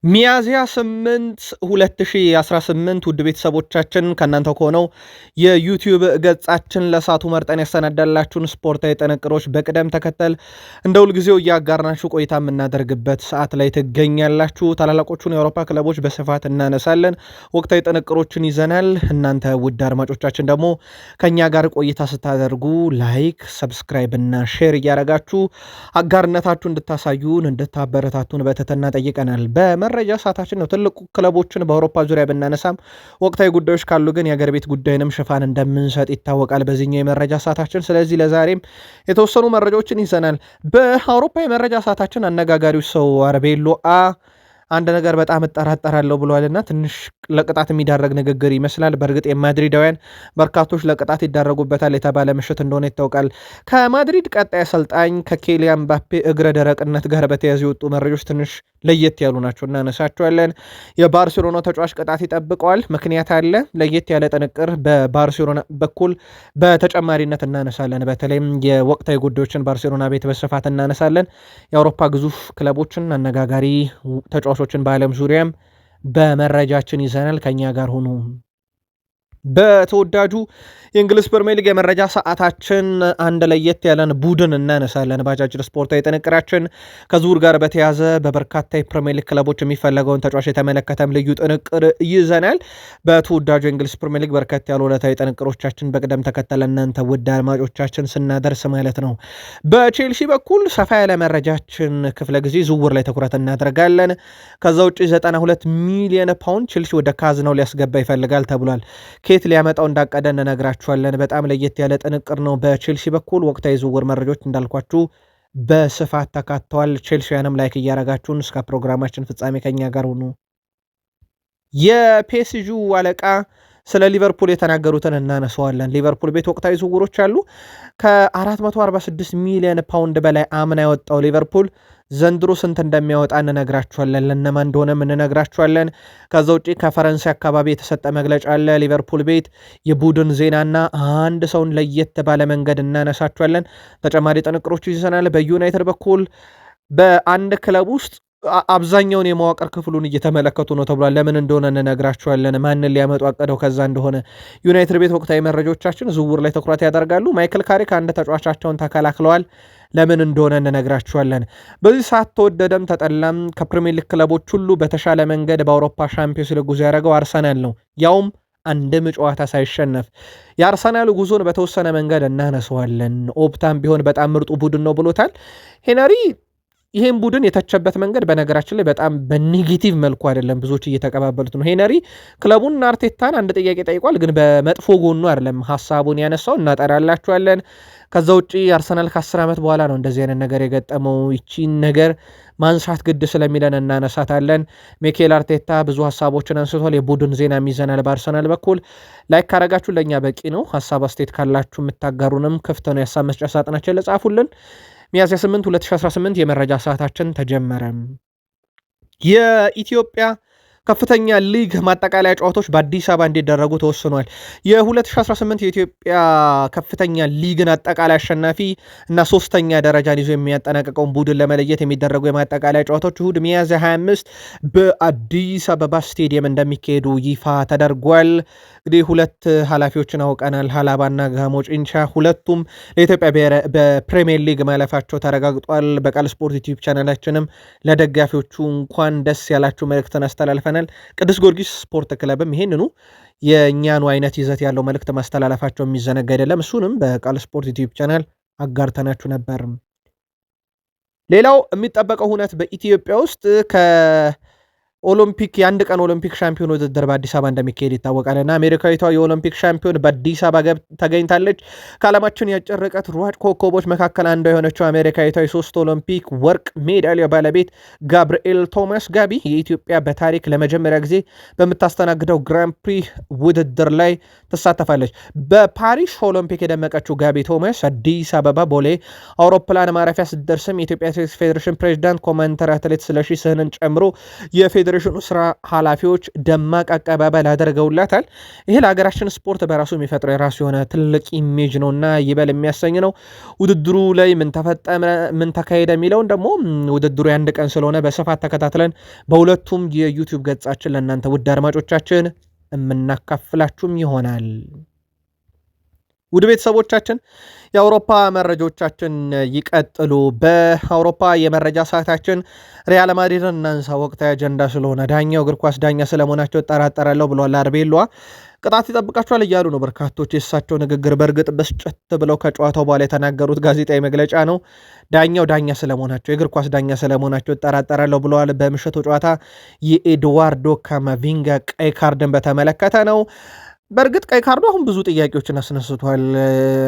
ሚያዝያ 8 2018 ውድ ቤተሰቦቻችን ከእናንተ ከሆነው የዩቲዩብ ገጻችን ለሳቱ መርጠን ያሰናዳላችሁን ስፖርታዊ ጥንቅሮች በቅደም ተከተል እንደ ሁልጊዜው እያጋርናችሁ ቆይታ የምናደርግበት ሰዓት ላይ ትገኛላችሁ። ታላላቆቹን የአውሮፓ ክለቦች በስፋት እናነሳለን። ወቅታዊ ጥንቅሮችን ይዘናል። እናንተ ውድ አድማጮቻችን ደግሞ ከእኛ ጋር ቆይታ ስታደርጉ ላይክ፣ ሰብስክራይብ እና ሼር እያደረጋችሁ አጋርነታችሁ እንድታሳዩን እንድታበረታቱን በትህትና ጠይቀናል። መረጃ ሰዓታችን ነው። ትልቁ ክለቦችን በአውሮፓ ዙሪያ ብናነሳም ወቅታዊ ጉዳዮች ካሉ ግን የአገር ቤት ጉዳይንም ሽፋን እንደምንሰጥ ይታወቃል በዚህኛው የመረጃ ሰዓታችን። ስለዚህ ለዛሬም የተወሰኑ መረጃዎችን ይዘናል። በአውሮፓ የመረጃ ሰዓታችን አነጋጋሪው ሰው አርቤሎአ አንድ ነገር በጣም እጠራጠራለሁ ብሏልና ትንሽ ለቅጣት የሚዳረግ ንግግር ይመስላል። በእርግጥ የማድሪዳውያን በርካቶች ለቅጣት ይዳረጉበታል የተባለ ምሽት እንደሆነ ይታወቃል። ከማድሪድ ቀጣይ አሰልጣኝ ከኬሊያን ምባፔ እግረ ደረቅነት ጋር በተያያዙ የወጡ መረጃዎች ትንሽ ለየት ያሉ ናቸው፣ እናነሳቸዋለን። የባርሴሎና ተጫዋች ቅጣት ይጠብቀዋል፣ ምክንያት አለ። ለየት ያለ ጥንቅር በባርሴሎና በኩል በተጨማሪነት እናነሳለን። በተለይም የወቅታዊ ጉዳዮችን ባርሴሎና ቤት በስፋት እናነሳለን። የአውሮፓ ግዙፍ ክለቦችን አነጋጋሪ ተጫዋቾችን በዓለም ዙሪያም በመረጃችን ይዘናል። ከኛ ጋር ሆኑ። በተወዳጁ የእንግሊዝ ፕሪሚየር ሊግ የመረጃ ሰዓታችን አንድ ለየት ያለን ቡድን እናነሳለን። ባጃጅር ስፖርታዊ ጥንቅራችን ከዝውውር ጋር በተያዘ በበርካታ የፕሪሚየር ሊግ ክለቦች የሚፈለገውን ተጫዋች የተመለከተም ልዩ ጥንቅር ይዘናል። በተወዳጁ የእንግሊዝ ፕሪሚየር ሊግ በርከት ያሉ ዕለታዊ ጥንቅሮቻችን በቅደም ተከተል እናንተ ውድ አድማጮቻችን ስናደርስ ማለት ነው። በቼልሲ በኩል ሰፋ ያለ መረጃችን ክፍለ ጊዜ ዝውውር ላይ ትኩረት እናደርጋለን። ከዛ ውጭ 92 ሚሊዮን ፓውንድ ቼልሲ ወደ ካዝናው ሊያስገባ ይፈልጋል ተብሏል። ኬት ሊያመጣው እንዳቀደ እንነግራችኋለን። በጣም ለየት ያለ ጥንቅር ነው። በቼልሲ በኩል ወቅታዊ ዝውውር መረጃዎች እንዳልኳችሁ በስፋት ተካተዋል። ቼልሲያንም ላይክ እያረጋችሁን እስከ ፕሮግራማችን ፍጻሜ ከኛ ጋር ሁኑ። የፒኤስጂው አለቃ ስለ ሊቨርፑል የተናገሩትን እናነሳዋለን። ሊቨርፑል ቤት ወቅታዊ ዝውውሮች አሉ። ከ446 ሚሊዮን ፓውንድ በላይ አምና ያወጣው ሊቨርፑል ዘንድሮ ስንት እንደሚያወጣ እንነግራችኋለን። ለነማ እንደሆነም እንነግራችኋለን። ከዛ ውጭ ከፈረንሳይ አካባቢ የተሰጠ መግለጫ አለ። ሊቨርፑል ቤት የቡድን ዜናና አንድ ሰውን ለየት ባለ መንገድ እናነሳችኋለን። ተጨማሪ ጥንቅሮች ይዘናል። በዩናይትድ በኩል በአንድ ክለብ ውስጥ አብዛኛውን የመዋቅር ክፍሉን እየተመለከቱ ነው ተብሏል። ለምን እንደሆነ እንነግራችኋለን። ማንን ሊያመጡ አቀደው ከዛ እንደሆነ። ዩናይትድ ቤት ወቅታዊ መረጃዎቻችን ዝውውር ላይ ትኩረት ያደርጋሉ። ማይክል ካሪክ አንድ ተጫዋቻቸውን ተከላክለዋል። ለምን እንደሆነ እንነግራችኋለን። በዚህ ሰዓት ተወደደም ተጠላም ከፕሪሚየር ሊግ ክለቦች ሁሉ በተሻለ መንገድ በአውሮፓ ሻምፒዮንስ ሊግ ጉዞ ያደረገው አርሰናል ነው፣ ያውም አንድም ጨዋታ ሳይሸነፍ። የአርሰናል ጉዞን በተወሰነ መንገድ እናነሰዋለን። ኦፕታም ቢሆን በጣም ምርጡ ቡድን ነው ብሎታል ሄነሪ። ይህም ቡድን የተቸበት መንገድ በነገራችን ላይ በጣም በኔጌቲቭ መልኩ አይደለም፣ ብዙዎች እየተቀባበሉት ነው። ሄነሪ ክለቡን አርቴታን አንድ ጥያቄ ጠይቋል፣ ግን በመጥፎ ጎኑ አይደለም ሀሳቡን ያነሳው። እናጠራላችኋለን። ከዛ ውጭ አርሰናል ከ10 ዓመት በኋላ ነው እንደዚህ አይነት ነገር የገጠመው። ይቺን ነገር ማንሳት ግድ ስለሚለን እናነሳታለን። ሚኬል አርቴታ ብዙ ሀሳቦችን አንስቷል። የቡድን ዜና የሚዘናል በአርሰናል በኩል። ላይክ ካረጋችሁ ለእኛ በቂ ነው። ሀሳብ አስተያየት ካላችሁ የምታጋሩንም ክፍት ነው። የሀሳብ መስጫ ሳጥናችን ለጻፉልን። ሚያዝያ 8 2018 የመረጃ ሰዓታችን ተጀመረ። የኢትዮጵያ ከፍተኛ ሊግ ማጠቃለያ ጨዋታዎች በአዲስ አበባ እንዲደረጉ ተወስኗል። የ2018 የኢትዮጵያ ከፍተኛ ሊግን አጠቃላይ አሸናፊ እና ሶስተኛ ደረጃን ይዞ የሚያጠናቀቀውን ቡድን ለመለየት የሚደረጉ የማጠቃለያ ጨዋታዎች እሁድ ሚያዝያ 25 በአዲስ አበባ ስቴዲየም እንደሚካሄዱ ይፋ ተደርጓል። እንግዲህ ሁለት ኃላፊዎችን አውቀናል። ሀላባና ጋሞ ጭንቻ ሁለቱም ለኢትዮጵያ በፕሪሚየር ሊግ ማለፋቸው ተረጋግጧል። በቃል ስፖርት ዩቲዩብ ቻናላችንም ለደጋፊዎቹ እንኳን ደስ ያላችሁ መልእክትን አስተላልፈናል። ቅዱስ ጊዮርጊስ ስፖርት ክለብም ይሄንኑ የእኛኑ አይነት ይዘት ያለው መልእክት ማስተላለፋቸው የሚዘነጋ አይደለም። እሱንም በቃል ስፖርት ዩቲዩብ ቻናል አጋርተናችሁ ነበር። ሌላው የሚጠበቀው ሁነት በኢትዮጵያ ውስጥ ኦሎምፒክ የአንድ ቀን ኦሎምፒክ ሻምፒዮን ውድድር በአዲስ አበባ እንደሚካሄድ ይታወቃልና አሜሪካዊቷ የኦሎምፒክ ሻምፒዮን በአዲስ አበባ ተገኝታለች። ከዓለማችን የአጭር ርቀት ሯጭ ኮከቦች መካከል አንዷ የሆነችው አሜሪካዊቷ የሶስት ኦሎምፒክ ወርቅ ሜዳሊያ ባለቤት ጋብርኤል ቶማስ ጋቢ የኢትዮጵያ በታሪክ ለመጀመሪያ ጊዜ በምታስተናግደው ግራን ፕሪ ውድድር ላይ ትሳተፋለች። በፓሪስ ኦሎምፒክ የደመቀችው ጋቢ ቶማስ አዲስ አበባ ቦሌ አውሮፕላን ማረፊያ ስትደርስም የኢትዮጵያ አትሌቲክስ ፌዴሬሽን ፕሬዚዳንት ኮመንተር አትሌት ስለሺ ስህንን ጨምሮ የፌዴሬሽኑ ስራ ኃላፊዎች ደማቅ አቀባበል አድርገውላታል። ይሄ ለሀገራችን ስፖርት በራሱ የሚፈጥረው የራሱ የሆነ ትልቅ ኢሜጅ ነውና ይበል የሚያሰኝ ነው። ውድድሩ ላይ ምን ተፈጠመ ምን ተካሄደ የሚለውን ደግሞ ውድድሩ የአንድ ቀን ስለሆነ በስፋት ተከታትለን በሁለቱም የዩቲዩብ ገጻችን ለእናንተ ውድ አድማጮቻችን የምናካፍላችሁም ይሆናል። ውድ ቤተሰቦቻችን የአውሮፓ መረጃዎቻችን ይቀጥሉ። በአውሮፓ የመረጃ ሰዓታችን ሪያል ማድሪድን እናንሳ። ወቅታዊ አጀንዳ ስለሆነ ዳኛው እግር ኳስ ዳኛ ስለመሆናቸው እጠራጠራለሁ ብለዋል አርቤሎዋ። ቅጣት ይጠብቃቸዋል እያሉ ነው በርካቶች። የእሳቸው ንግግር በእርግጥ በስጨት ብለው ከጨዋታው በኋላ የተናገሩት ጋዜጣዊ መግለጫ ነው። ዳኛው ዳኛ ስለመሆናቸው የእግር ኳስ ዳኛ ስለመሆናቸው እጠራጠራለሁ ብለዋል። በምሽቱ ጨዋታ የኤድዋርዶ ካማቪንጋ ቀይ ካርድን በተመለከተ ነው። በእርግጥ ቀይ ካርዱ አሁን ብዙ ጥያቄዎችን አስነስቷል።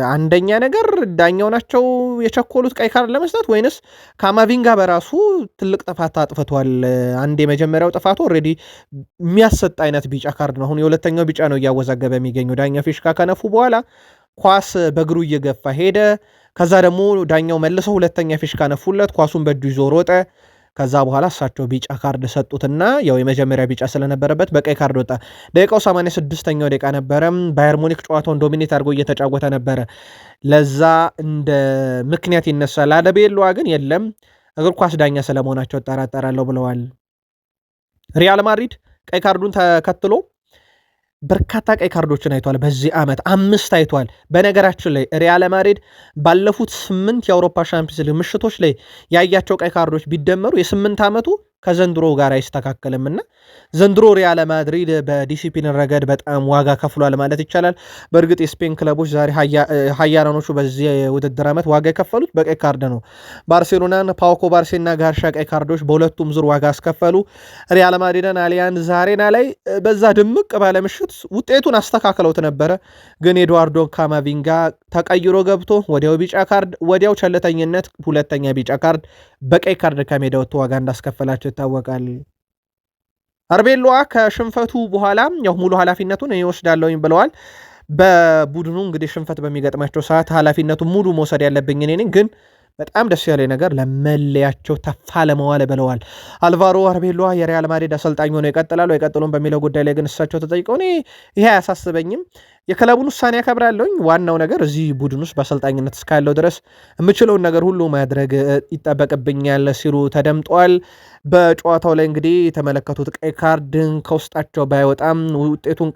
አንደኛ ነገር ዳኛው ናቸው የቸኮሉት ቀይ ካርድ ለመስጠት ወይንስ ካማቪንጋ በራሱ ትልቅ ጥፋት አጥፍቷል? አንድ የመጀመሪያው ጥፋቱ ኦልሬዲ የሚያሰጥ አይነት ቢጫ ካርድ ነው። አሁን የሁለተኛው ቢጫ ነው እያወዛገበ የሚገኘው። ዳኛ ፊሽካ ከነፉ በኋላ ኳስ በእግሩ እየገፋ ሄደ። ከዛ ደግሞ ዳኛው መልሰው ሁለተኛ ፊሽካ ነፉለት። ኳሱን በእጁ ይዞ ሮጠ። ከዛ በኋላ እሳቸው ቢጫ ካርድ ሰጡትና ያው የመጀመሪያ ቢጫ ስለነበረበት በቀይ ካርድ ወጣ። ደቂቃው 86ኛው ደቂቃ ነበረ። ባየር ሙኒክ ጨዋታውን ዶሚኔት አድርጎ እየተጫወተ ነበረ። ለዛ እንደ ምክንያት ይነሳል። አደቤሎዋ ግን የለም እግር ኳስ ዳኛ ስለመሆናቸው እጠራጠራለሁ ብለዋል። ሪያል ማድሪድ ቀይ ካርዱን ተከትሎ በርካታ ቀይ ካርዶችን አይቷል። በዚህ ዓመት 5 አይቷል። በነገራችን ላይ ሪያል ማድሪድ ባለፉት 8 የአውሮፓ ሻምፒዮንስ ሊግ ምሽቶች ላይ ያያቸው ቀይ ካርዶች ቢደመሩ የ8 ዓመቱ ከዘንድሮ ጋር አይስተካከልም እና ዘንድሮ ሪያል ማድሪድ በዲሲፕሊን ረገድ በጣም ዋጋ ከፍሏል ማለት ይቻላል። በእርግጥ የስፔን ክለቦች ዛሬ ሀያላኖቹ በዚህ የውድድር ዓመት ዋጋ የከፈሉት በቀይ ካርድ ነው። ባርሴሎናን ፓውኮ ባርሴና ጋርሻ ቀይ ካርዶች በሁለቱም ዙር ዋጋ አስከፈሉ። ሪያል ማድሪድን አሊያንዝ አሬና ላይ በዛ ድምቅ ባለ ምሽት ውጤቱን አስተካክለውት ነበረ። ግን ኤድዋርዶ ካማቪንጋ ተቀይሮ ገብቶ ወዲያው ቢጫ ካርድ፣ ወዲያው ቸልተኝነት፣ ሁለተኛ ቢጫ ካርድ በቀይ ካርድ ከሜዳ ወጥቶ ዋጋ እንዳስከፈላቸው ይታወቃል። አርቤሎዋ ከሽንፈቱ በኋላ ያው ሙሉ ኃላፊነቱን ይወስዳለሁኝ ብለዋል። በቡድኑ እንግዲህ ሽንፈት በሚገጥማቸው ሰዓት ኃላፊነቱን ሙሉ መውሰድ ያለብኝ እኔ ነኝ፣ ግን በጣም ደስ ያለ ነገር ለመለያቸው ተፋ ለመዋል ብለዋል። አልቫሮ አርቤሎዋ የሪያል ማድሪድ አሰልጣኝ ሆነው ይቀጥላሉ አይቀጥሉም በሚለው ጉዳይ ላይ ግን እሳቸው ተጠይቀው እኔ ይሄ አያሳስበኝም፣ የክለቡን ውሳኔ ያከብራለሁኝ፣ ዋናው ነገር እዚህ ቡድን ውስጥ በአሰልጣኝነት እስካለው ድረስ የምችለውን ነገር ሁሉ ማድረግ ይጠበቅብኛል ሲሉ ተደምጠዋል። በጨዋታው ላይ እንግዲህ የተመለከቱት ቀይ ካርድን ከውስጣቸው ባይወጣም ውጤቱን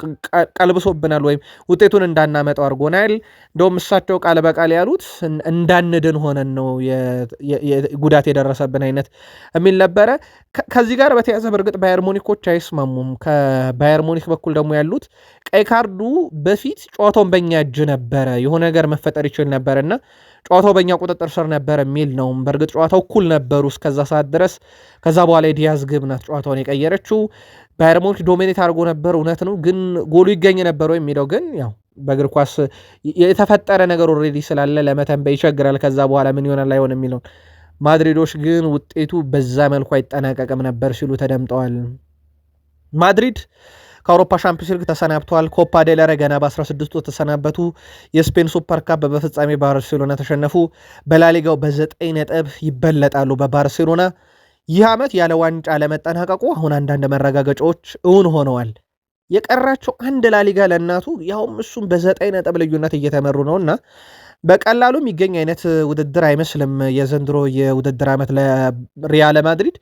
ቀልብሶብናል ወይም ውጤቱን እንዳናመጣው አድርጎናል። እንደውም እሳቸው ቃል በቃል ያሉት እንዳንድን ሆነን ነው ጉዳት የደረሰብን አይነት የሚል ነበረ። ከዚህ ጋር በተያያዘ በእርግጥ ባየር ሙኒኮች አይስማሙም። ከባየር ሙኒክ በኩል ደግሞ ያሉት ቀይ ካርዱ በፊት ጨዋታውን በእኛ እጅ ነበረ፣ የሆነ ነገር መፈጠር ይችል ነበር እና ጨዋታው በእኛ ቁጥጥር ስር ነበር የሚል ነው። በእርግጥ ጨዋታው እኩል ነበሩ እስከዛ ሰዓት ድረስ። ከዛ በኋላ የዲያዝ ግብ ናት ጨዋታውን የቀየረችው። ባየር ሙኒክ ዶሚኔት አድርጎ ነበር፣ እውነት ነው። ግን ጎሉ ይገኝ ነበር የሚለው ግን ያው በእግር ኳስ የተፈጠረ ነገር ኦልሬዲ ስላለ ለመተንበይ ይቸግራል። ከዛ በኋላ ምን ይሆናል አይሆን የሚለውን ማድሪዶች ግን ውጤቱ በዛ መልኩ አይጠናቀቅም ነበር ሲሉ ተደምጠዋል። ማድሪድ ከአውሮፓ ሻምፒዮንስ ሊግ ተሰናብተዋል። ኮፓ ዴል ሬይ ገና በ16ቱ ተሰናበቱ። የስፔን ሱፐር ካፕ በፍጻሜ ባርሴሎና ተሸነፉ። በላሊጋው በ9 ነጥብ ይበለጣሉ በባርሴሎና። ይህ ዓመት ያለ ዋንጫ ለመጠናቀቁ አሁን አንዳንድ መረጋገጫዎች እውን ሆነዋል። የቀራቸው አንድ ላሊጋ ለእናቱ ያውም እሱም በ9 ነጥብ ልዩነት እየተመሩ ነውና በቀላሉ የሚገኝ አይነት ውድድር አይመስልም የዘንድሮ የውድድር ዓመት ለሪያል ማድሪድ።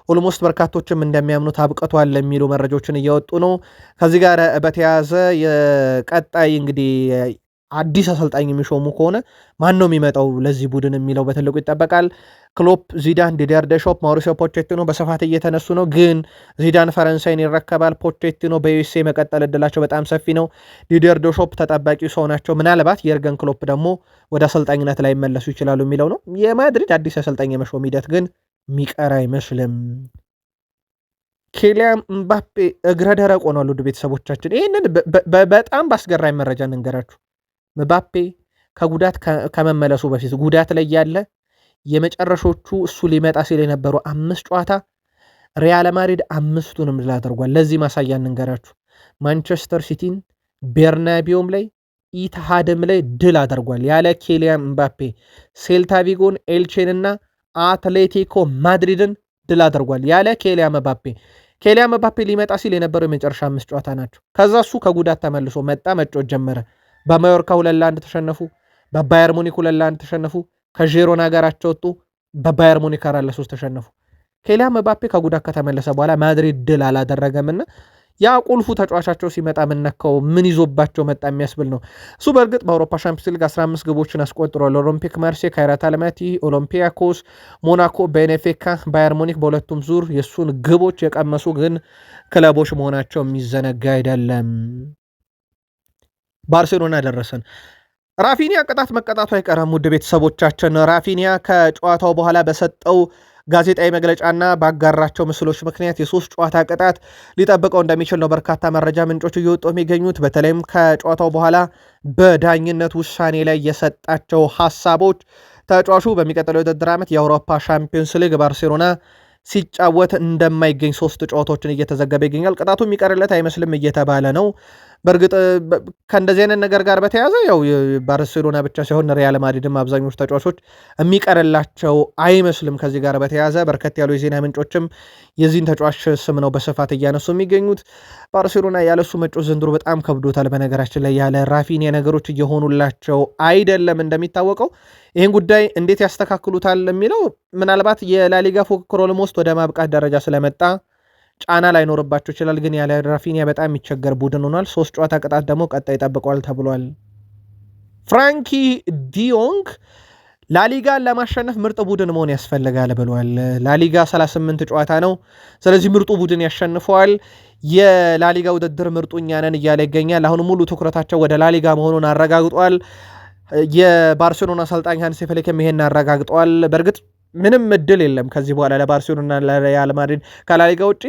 ኦልሞስት በርካቶችም እንደሚያምኑት አብቅቷል የሚሉ መረጃዎችን እየወጡ ነው። ከዚህ ጋር በተያያዘ የቀጣይ እንግዲህ አዲስ አሰልጣኝ የሚሾሙ ከሆነ ማን ነው የሚመጣው ለዚህ ቡድን የሚለው በትልቁ ይጠበቃል። ክሎፕ፣ ዚዳን፣ ዲዲየር ዴሾፕ፣ ማውሪሲዮ ፖቼቲኖ በስፋት እየተነሱ ነው። ግን ዚዳን ፈረንሳይን ይረከባል። ፖቼቲኖ በዩኤስኤ መቀጠል እድላቸው በጣም ሰፊ ነው። ዲዲየር ዴሾፕ ተጠባቂ ሰው ናቸው። ምናልባት የርገን ክሎፕ ደግሞ ወደ አሰልጣኝነት ላይ መለሱ ይችላሉ የሚለው ነው። የማድሪድ አዲስ አሰልጣኝ የመሾም ሂደት ግን የሚቀር አይመስልም። ኬሊያን ምባፔ እግረ ደረቅ ሆኗል። ውድ ቤተሰቦቻችን ይህንን በጣም በአስገራሚ መረጃ እንንገራችሁ። ምባፔ ከጉዳት ከመመለሱ በፊት ጉዳት ላይ ያለ የመጨረሾቹ እሱ ሊመጣ ሲል የነበሩ 5 ጨዋታ ሪያል ማድሪድ 5ቱንም ድል አድርጓል። ለዚህ ማሳያ እንንገራችሁ። ማንቸስተር ሲቲን ቤርናቢዮም ላይ ኢትሃድም ላይ ድል አድርጓል ያለ ኬሊያን ምባፔ። ሴልታ ቪጎን፣ ኤልቼን እና አትሌቲኮ ማድሪድን ድል አድርጓል ያለ ኬሊያን ምባፔ። ኬሊያን ምባፔ ሊመጣ ሲል የነበረው የመጨረሻ 5 ጨዋታ ናቸው። ከዛ እሱ ከጉዳት ተመልሶ መጣ፣ መጮት ጀመረ። በማዮርካ 2-1 ተሸነፉ፣ በባየር ሙኒክ 2-1 ተሸነፉ፣ ከዢሮና ጋራቸው ወጡ፣ በባየር ሙኒክ 4-3 ተሸነፉ። ኬሊያን ምባፔ ከጉዳት ከተመለሰ በኋላ ማድሪድ ድል አላደረገምና ያ ቁልፉ ተጫዋቻቸው ሲመጣ ምነካው ምን ይዞባቸው መጣ የሚያስብል ነው። እሱ በእርግጥ በአውሮፓ ሻምፒዮንስ ሊግ 15 ግቦችን አስቆጥሯል። ኦሎምፒክ ማርሴይ፣ ካይራት አልማቲ፣ ኦሎምፒያኮስ፣ ሞናኮ፣ ቤኔፊካ፣ ባየር ሙኒክ በሁለቱም ዙር የእሱን ግቦች የቀመሱ ግን ክለቦች መሆናቸው የሚዘነጋ አይደለም። ባርሴሎና ደረሰን። ራፊኒያ ቅጣት መቀጣቱ አይቀርም። ውድ ቤተሰቦቻችን ራፊኒያ ከጨዋታው በኋላ በሰጠው ጋዜጣዊ መግለጫና ባጋራቸው ምስሎች ምክንያት የ3 ጨዋታ ቅጣት ሊጠብቀው እንደሚችል ነው በርካታ መረጃ ምንጮች እየወጡ የሚገኙት። በተለይም ከጨዋታው በኋላ በዳኝነት ውሳኔ ላይ የሰጣቸው ሀሳቦች ተጫዋቹ በሚቀጥለው የውድድር ዓመት የአውሮፓ ሻምፒዮንስ ሊግ ባርሴሎና ሲጫወት እንደማይገኝ 3 ጨዋታዎችን እየተዘገበ ይገኛል። ቅጣቱ የሚቀርለት አይመስልም እየተባለ ነው። በእርግጥ ከእንደዚህ አይነት ነገር ጋር በተያያዘ ያው ባርሴሎና ብቻ ሳይሆን ሪያል ማድሪድም አብዛኞቹ ተጫዋቾች የሚቀርላቸው አይመስልም። ከዚህ ጋር በተያያዘ በርከት ያሉ የዜና ምንጮችም የዚህን ተጫዋች ስም ነው በስፋት እያነሱ የሚገኙት። ባርሴሎና ያለሱ መጫወት ዘንድሮ በጣም ከብዶታል። በነገራችን ላይ ያለ ራፊኒያ ነገሮች እየሆኑላቸው አይደለም። እንደሚታወቀው ይህን ጉዳይ እንዴት ያስተካክሉታል የሚለው ምናልባት የላሊጋ ፉክክር ኦልሞስት ወደ ማብቃት ደረጃ ስለመጣ ጫና ላይኖርባቸው ይችላል። ግን ያለ ራፊኒያ በጣም የሚቸገር ቡድን ሆኗል። 3 ጨዋታ ቅጣት ደግሞ ቀጣይ ጠብቀዋል ተብሏል። ፍራንኪ ዲዮንግ ላሊጋን ለማሸነፍ ምርጥ ቡድን መሆን ያስፈልጋል ብሏል። ላሊጋ 38 ጨዋታ ነው። ስለዚህ ምርጡ ቡድን ያሸንፈዋል። የላሊጋ ውድድር ምርጡ እኛ ነን እያለ ይገኛል። አሁን ሙሉ ትኩረታቸው ወደ ላሊጋ መሆኑን አረጋግጧል። የባርሴሎና አሰልጣኝ ሃንሲ ፍሊክም ይሄን አረጋግጧል። በእርግጥ ምንም እድል የለም ከዚህ በኋላ ለባርሴሎና ለሪያል ማድሪድ ከላሊጋ ውጪ።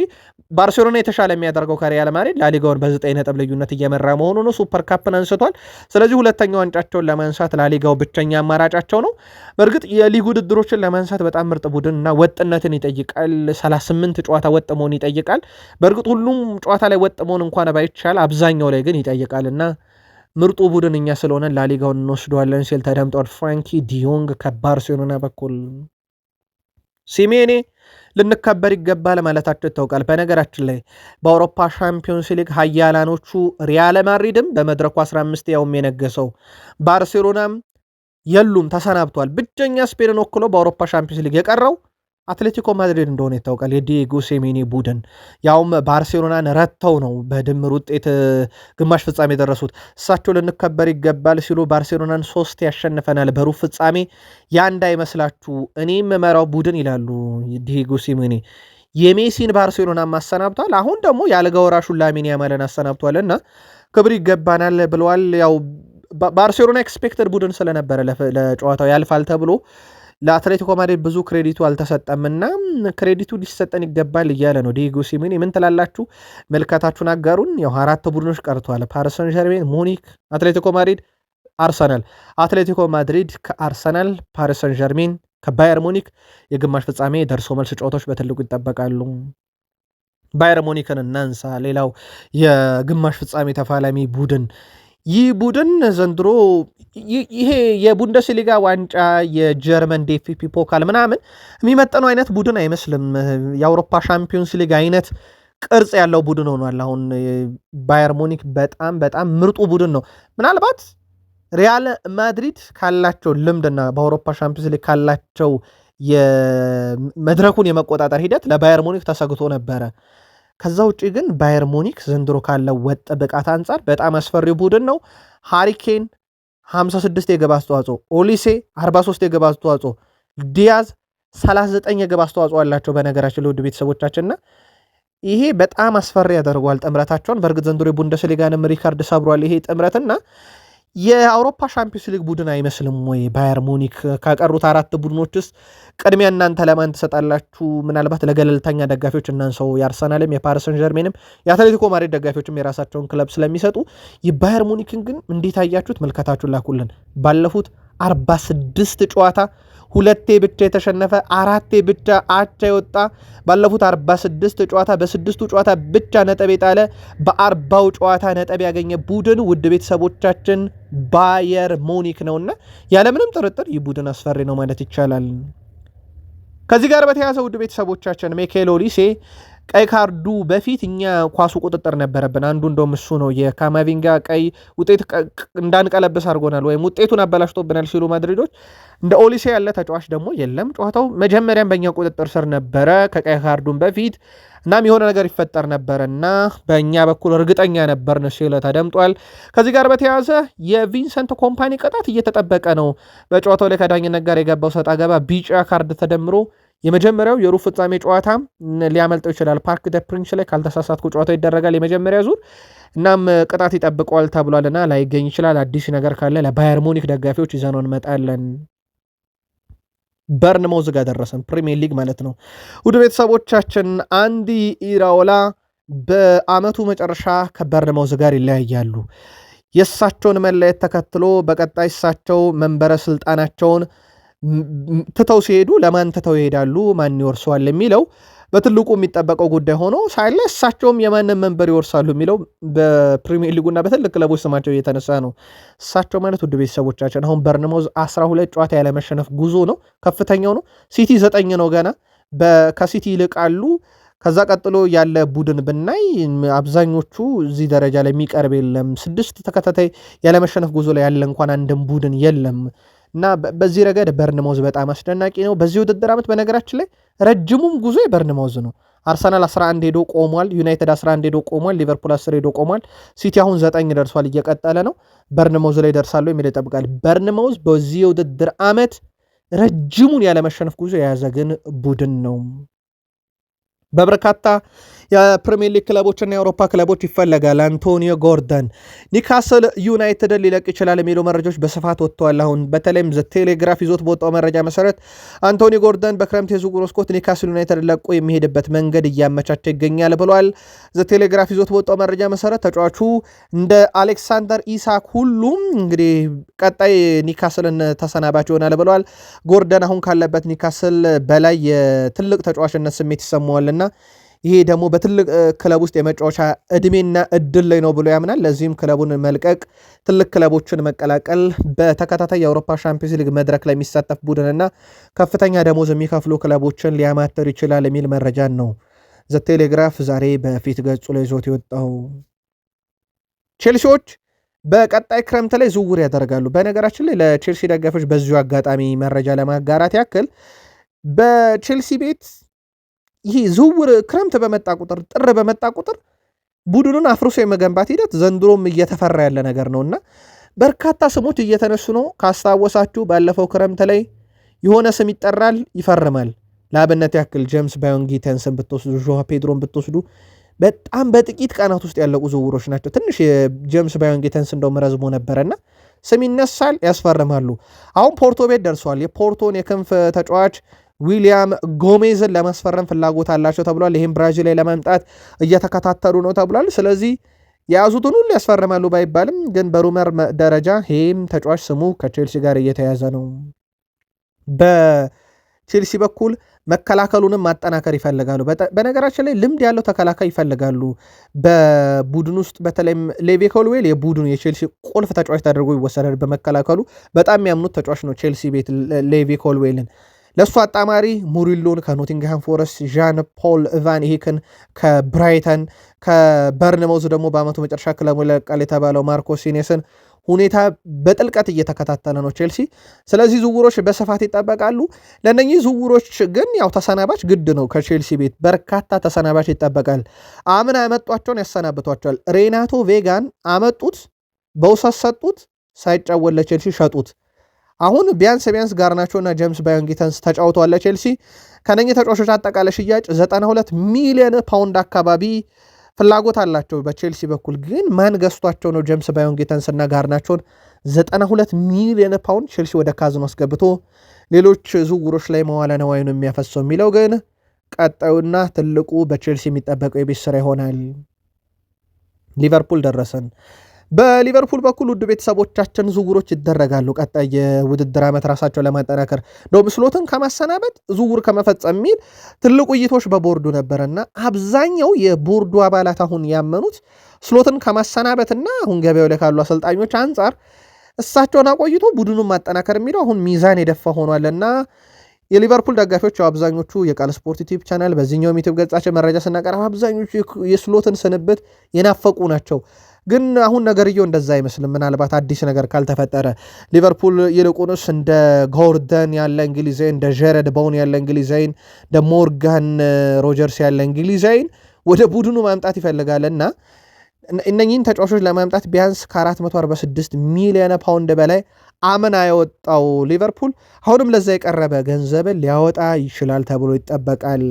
ባርሴሎና የተሻለ የሚያደርገው ከሪያል ማድሪድ ላሊጋውን በ9 ነጥብ ልዩነት እየመራ መሆኑ ነው። ሱፐር ካፕን አንስቷል። ስለዚህ ሁለተኛ ዋንጫቸውን ለማንሳት ላሊጋው ብቸኛ አማራጫቸው ነው። በእርግጥ የሊግ ውድድሮችን ለማንሳት በጣም ምርጥ ቡድን እና ወጥነትን ይጠይቃል። 38 ጨዋታ ወጥ መሆን ይጠይቃል። በእርግጥ ሁሉም ጨዋታ ላይ ወጥ መሆን እንኳን ባይቻል አብዛኛው ላይ ግን ይጠይቃል እና ምርጡ ቡድን እኛ ስለሆነ ላሊጋውን እንወስደዋለን ሲል ተደምጧል። ፍራንኪ ዲዮንግ ከባርሴሎና በኩል ሲሜኔ ልንከበር ይገባል ማለታቸው ይታወቃል። በነገራችን ላይ በአውሮፓ ሻምፒዮንስ ሊግ ሀያላኖቹ ሪያል ማድሪድም በመድረኩ 15 ያውም የነገሰው ባርሴሎናም የሉም ተሰናብቷል። ብቸኛ ስፔንን ወክሎ በአውሮፓ ሻምፒዮንስ ሊግ የቀረው አትሌቲኮ ማድሪድ እንደሆነ ይታወቃል። የዲየጎ ሲሜኔ ቡድን ያውም ባርሴሎናን ረተው ነው በድምር ውጤት ግማሽ ፍጻሜ የደረሱት። እሳቸው ልንከበር ይገባል ሲሉ ባርሴሎናን 3 ያሸንፈናል በሩብ ፍጻሜ ያ እንዳይመስላችሁ እኔ የምመራው ቡድን ይላሉ ዲየጎ ሲሜኔ። የሜሲን ባርሴሎና ማሰናብቷል። አሁን ደግሞ የአልጋ ወራሹን ላሚን ያማልን አሰናብቷልና ክብር ይገባናል ብለዋል። ያው ባርሴሎና ኤክስፔክተድ ቡድን ስለነበረ ለጨዋታው ያልፋል ተብሎ ለአትሌቲኮ ማድሪድ ብዙ ክሬዲቱ አልተሰጠምና ክሬዲቱ ሊሰጠን ይገባል እያለ ነው ዲየጎ ሲሜኔ። ምን ትላላችሁ? መልከታችሁን አጋሩን። ያው 4 ቡድኖች ቀርተዋል። ፓሪስ ሰን ዠርሜን፣ ሙኒክ፣ አትሌቲኮ ማድሪድ፣ አርሰናል። አትሌቲኮ ማድሪድ ከአርሰናል፣ ፓሪስ ሰን ዠርሜን ከባየር ሙኒክ የግማሽ ፍጻሜ ደርሶ መልስ ጨዋታዎች በትልቁ ይጠበቃሉ። ባየር ሙኒክን እናንሳ። ሌላው የግማሽ ፍጻሜ ተፋላሚ ቡድን ይህ ቡድን ዘንድሮ ይሄ የቡንደስሊጋ ዋንጫ የጀርመን ዴፍፒ ፖካል ምናምን የሚመጠነው አይነት ቡድን አይመስልም። የአውሮፓ ሻምፒዮንስ ሊግ አይነት ቅርጽ ያለው ቡድን ሆኗል። አሁን ባየር ሙኒክ በጣም ምርጡ ቡድን ነው። ምናልባት ሪያል ማድሪድ ካላቸው ልምድና በአውሮፓ ሻምፒዮንስ ሊግ ካላቸው የመድረኩን የመቆጣጠር ሂደት ለባየር ሙኒክ ተሰግቶ ነበረ። ከዛ ውጪ ግን ባየር ሙኒክ ዘንድሮ ካለው ወጥ ብቃት አንጻር በጣም አስፈሪ ቡድን ነው። ሃሪኬን 56 የግብ አስተዋጽኦ፣ ኦሊሴ 43 የግብ አስተዋጽኦ፣ ዲያዝ 39 የግብ አስተዋጽኦ አላቸው። በነገራችን ለውድ ቤተሰቦቻችንና ይሄ በጣም አስፈሪ ያደርገዋል ጥምረታቸውን። በእርግጥ ዘንድሮ የቡንደስሊጋንም ሪካርድ ሰብሯል ይሄ ጥምረትና የአውሮፓ ሻምፒዮንስ ሊግ ቡድን አይመስልም ወይ? ባየር ሙኒክ ካቀሩት 4 ቡድኖች ውስጥ ቅድሚያ እናንተ ለማን ትሰጣላችሁ? ምናልባት ለገለልተኛ ደጋፊዎች እናንሰው። የአርሰናልም የፓሪስ ሰን ዠርሜንም የአትሌቲኮ ማድሪድ ደጋፊዎችም የራሳቸውን ክለብ ስለሚሰጡ የባየር ሙኒክን ግን እንዴት አያችሁት? መልከታችሁን ላኩልን። ባለፉት 46 ጨዋታ 2 ብቻ የተሸነፈ 4 ብቻ አቻ የወጣ ባለፉት 46 ጨዋታ በ6ቱ ጨዋታ ብቻ ነጥብ የጣለ በ40ው ጨዋታ ነጥብ ያገኘ ቡድን ውድ ቤተሰቦቻችን ባየር ሙኒክ ነውና ያለምንም ጥርጥር ይህ ቡድን አስፈሪ ነው ማለት ይቻላል። ከዚህ ጋር በተያያዘ ውድ ቤተሰቦቻችን ሚካኤል ኦሊሴ ቀይ ካርዱ በፊት እኛ ኳሱ ቁጥጥር ነበረብን። አንዱ እንደውም እሱ ነው የካማቪንጋ ቀይ ውጤት እንዳንቀለብስ አድርጎናል ወይም ውጤቱን አበላሽቶብናል ሲሉ ማድሪዶች፣ እንደ ኦሊሴ ያለ ተጫዋች ደግሞ የለም። ጨዋታው መጀመሪያም በእኛ ቁጥጥር ስር ነበረ ከቀይ ካርዱን በፊት። እናም የሆነ ነገር ይፈጠር ነበረና በእኛ በኩል እርግጠኛ ነበርን ሲል ተደምጧል። ከዚህ ጋር በተያያዘ የቪንሰንት ኮምፓኒ ቅጣት እየተጠበቀ ነው። በጨዋታው ላይ ከዳኝነት ጋር የገባው ሰጣ ገባ ቢጫ ካርድ ተደምሮ የመጀመሪያው የሩብ ፍጻሜ ጨዋታ ሊያመልጠው ይችላል። ፓርክ ደ ፕሪንስ ላይ ካልተሳሳትኩ ጨዋታው ይደረጋል የመጀመሪያ ዙር። እናም ቅጣት ይጠብቀዋል ተብሏልና ላይገኝ ይችላል። አዲስ ነገር ካለ ለባየር ሙኒክ ደጋፊዎች ይዘነው እንመጣለን። በርንማውዝ ጋር ደረሰን፣ ፕሪሚየር ሊግ ማለት ነው። ውድ ቤተሰቦቻችን አንዲ ኢራኦላ በአመቱ መጨረሻ ከበርንማውዝ ጋር ይለያያሉ። የእሳቸውን መለየት ተከትሎ በቀጣይ እሳቸው መንበረ ስልጣናቸውን ትተው ሲሄዱ ለማን ትተው ይሄዳሉ፣ ማን ይወርሰዋል የሚለው በትልቁ የሚጠበቀው ጉዳይ ሆኖ ሳይለ እሳቸውም የማንን መንበር ይወርሳሉ የሚለው በፕሪሚየር ሊጉና በትልቅ ክለቦች ስማቸው እየተነሳ ነው። እሳቸው ማለት ውድ ቤተሰቦቻችን አሁን በርንማውዝ 12 ጨዋታ ያለመሸነፍ ጉዞ ነው፣ ከፍተኛው ነው። ሲቲ 9 ነው ገና ከሲቲ ይልቃሉ። ከዛ ቀጥሎ ያለ ቡድን ብናይ አብዛኞቹ እዚህ ደረጃ ላይ የሚቀርብ የለም። 6 ተከታታይ ያለመሸነፍ ጉዞ ላይ ያለ እንኳን አንድም ቡድን የለም። እና በዚህ ረገድ በርንማውዝ በጣም አስደናቂ ነው። በዚህ ውድድር ዓመት በነገራችን ላይ ረጅሙም ጉዞ የበርንማውዝ ነው። አርሰናል 11 ሄዶ ቆሟል። ዩናይትድ 11 ሄዶ ቆሟል። ሊቨርፑል 10 ሄዶ ቆሟል። ሲቲ አሁን 9 ደርሷል፣ እየቀጠለ ነው። በርንማውዝ ላይ ደርሳሉ የሚል ይጠብቃል። በርንማውዝ በዚህ የውድድር ዓመት ረጅሙን ያለመሸነፍ ጉዞ የያዘ ግን ቡድን ነው። በበርካታ የፕሪሚየር ሊግ ክለቦችና የአውሮፓ ክለቦች ይፈለጋል አንቶኒዮ ጎርደን። ኒካስል ዩናይትድን ሊለቅ ይችላል የሚሉ መረጃዎች በስፋት ወጥተዋል። አሁን በተለይም ዘ ቴሌግራፍ ይዞት በወጣው መረጃ መሰረት አንቶኒዮ ጎርደን በክረምት የዝውውር መስኮት ኒካስል ዩናይትድ ለቆ የሚሄድበት መንገድ እያመቻቸ ይገኛል ብሏል። ዘ ቴሌግራፍ ይዞት በወጣው መረጃ መሰረት ተጫዋቹ እንደ አሌክሳንደር ኢሳክ ሁሉም እንግዲህ ቀጣይ ኒካስልን ተሰናባች ይሆናል ብለዋል። ጎርደን አሁን ካለበት ኒካስል በላይ የትልቅ ተጫዋችነት ስሜት ይሰማዋልና ይሄ ደግሞ በትልቅ ክለብ ውስጥ የመጫወቻ እድሜና እድል ላይ ነው ብሎ ያምናል። ለዚህም ክለቡን መልቀቅ፣ ትልቅ ክለቦችን መቀላቀል፣ በተከታታይ የአውሮፓ ሻምፒዮንስ ሊግ መድረክ ላይ የሚሳተፍ ቡድንና ከፍተኛ ደሞዝ የሚከፍሉ ክለቦችን ሊያማተር ይችላል የሚል መረጃን ነው ዘ ቴሌግራፍ ዛሬ በፊት ገጹ ላይ ይዞት የወጣው። ቼልሲዎች በቀጣይ ክረምት ላይ ዝውውር ያደርጋሉ። በነገራችን ላይ ለቼልሲ ደጋፊዎች በዚሁ አጋጣሚ መረጃ ለማጋራት ያክል በቼልሲ ቤት ይህ ዝውውር ክረምት በመጣ ቁጥር ጥር በመጣ ቁጥር ቡድኑን አፍርሶ የመገንባት ሂደት ዘንድሮም እየተፈራ ያለ ነገር ነውና በርካታ ስሞች እየተነሱ ነው። ካስታወሳችሁ ባለፈው ክረምት ላይ የሆነ ስም ይጠራል፣ ይፈርማል። ለአብነት ያክል ጄምስ ባዮንጊተንስን ብትወስዱ፣ ዦዋ ፔድሮን ብትወስዱ በጣም በጥቂት ቀናት ውስጥ ያለቁ ዝውውሮች ናቸው። ትንሽ የጄምስ ባዮንጊተንስ እንደውም ረዝሞ ነበረና ስም ይነሳል፣ ያስፈርማሉ። አሁን ፖርቶ ቤት ደርሷል። የፖርቶን የክንፍ ተጫዋች ዊሊያም ጎሜዝን ለማስፈረም ፍላጎት አላቸው ተብሏል። ይህም ብራዚል ላይ ለማምጣት እየተከታተሉ ነው ተብሏል። ስለዚህ የያዙትን ሁሉ ያስፈርማሉ ባይባልም ግን በሩመር ደረጃ ይህም ተጫዋች ስሙ ከቼልሲ ጋር እየተያዘ ነው። በቼልሲ በኩል መከላከሉንም ማጠናከር ይፈልጋሉ። በነገራችን ላይ ልምድ ያለው ተከላካይ ይፈልጋሉ በቡድን ውስጥ። በተለይም ሌቪ ኮልዌል የቡድኑ የቼልሲ ቁልፍ ተጫዋች ተደርጎ ይወሰዳል። በመከላከሉ በጣም የሚያምኑት ተጫዋች ነው ቼልሲ ቤት ሌቪ ኮልዌልን። ለእሱ አጣማሪ ሙሪሎን ከኖቲንግሃም ፎረስት፣ ዣን ፖል ቫን ሄክን ከብራይተን፣ ከበርንማውዝ ደግሞ በአመቱ መጨረሻ ክለቡ ይለቃል የተባለው ማርኮስ ሲኔስን ሁኔታ በጥልቀት እየተከታተለ ነው ቼልሲ። ስለዚህ ዝውውሮች በስፋት ይጠበቃሉ። ለእነኚህ ዝውውሮች ግን ያው ተሰናባች ግድ ነው። ከቼልሲ ቤት በርካታ ተሰናባች ይጠበቃል። አምና ያመጧቸውን ያሰናብቷቸዋል። ሬናቶ ቬጋን አመጡት፣ በውሰት ሰጡት፣ ሳይጫወት ለቼልሲ ሸጡት። አሁን ቢያንስ ጋርናቾና ጄምስ ባዮንጊተንስ ተጫውተዋል ለቼልሲ። ከነኚህ ተጫዋቾች አጠቃላይ ሽያጭ 92 ሚሊዮን ፓውንድ አካባቢ ፍላጎት አላቸው በቼልሲ በኩል። ግን ማን ገዝቷቸው ነው ጄምስ ባዮንጊተንስ እና ጋርናቾን 92 ሚሊዮን ፓውንድ ቼልሲ ወደ ካዝኖ አስገብቶ ሌሎች ዝውውሮች ላይ መዋለ ነዋዩን የሚያፈሰው የሚለው ግን ቀጣዩና ትልቁ በቼልሲ የሚጠበቀው የቤት ስራ ይሆናል። ሊቨርፑል ደረሰን። በሊቨርፑል በኩል ውድ ቤተሰቦቻችን ዝውውሮች ይደረጋሉ። ቀጣይ የውድድር ዓመት ራሳቸው ለማጠናከር እንደውም ስሎትን ከማሰናበት ዝውውር ከመፈጸም የሚል ትልቁ ውይይቶች በቦርዱ ነበረና አብዛኛው የቦርዱ አባላት አሁን ያመኑት ስሎትን ከማሰናበትና አሁን ገበያው ላይ ካሉ አሰልጣኞች አንጻር እሳቸውን አቆይቶ ቡድኑን ማጠናከር የሚለው አሁን ሚዛን የደፋ ሆኗልና የሊቨርፑል ደጋፊዎች አብዛኞቹ የቃል ስፖርት ዩቲዩብ ቻናል በዚህኛው ዩቲዩብ ገጻችን መረጃ ስናቀርብ አብዛኞቹ የስሎትን ስንብት የናፈቁ ናቸው። ግን አሁን ነገርየው እንደዛ አይመስልም። ምናልባት አዲስ ነገር ካልተፈጠረ ሊቨርፑል ይልቁንስ እንደ ጎርደን ያለ እንግሊዛዊ፣ እንደ ጀረድ ባውን ያለ እንግሊዛዊ፣ እንደ ሞርጋን ሮጀርስ ያለ እንግሊዛዊ ወደ ቡድኑ ማምጣት ይፈልጋልና እነኚህን ተጫዋቾች ለማምጣት ቢያንስ ከ446 ሚሊዮን ፓውንድ በላይ አምና ያወጣው ሊቨርፑል አሁንም ለዛ የቀረበ ገንዘብን ሊያወጣ ይችላል ተብሎ ይጠበቃል።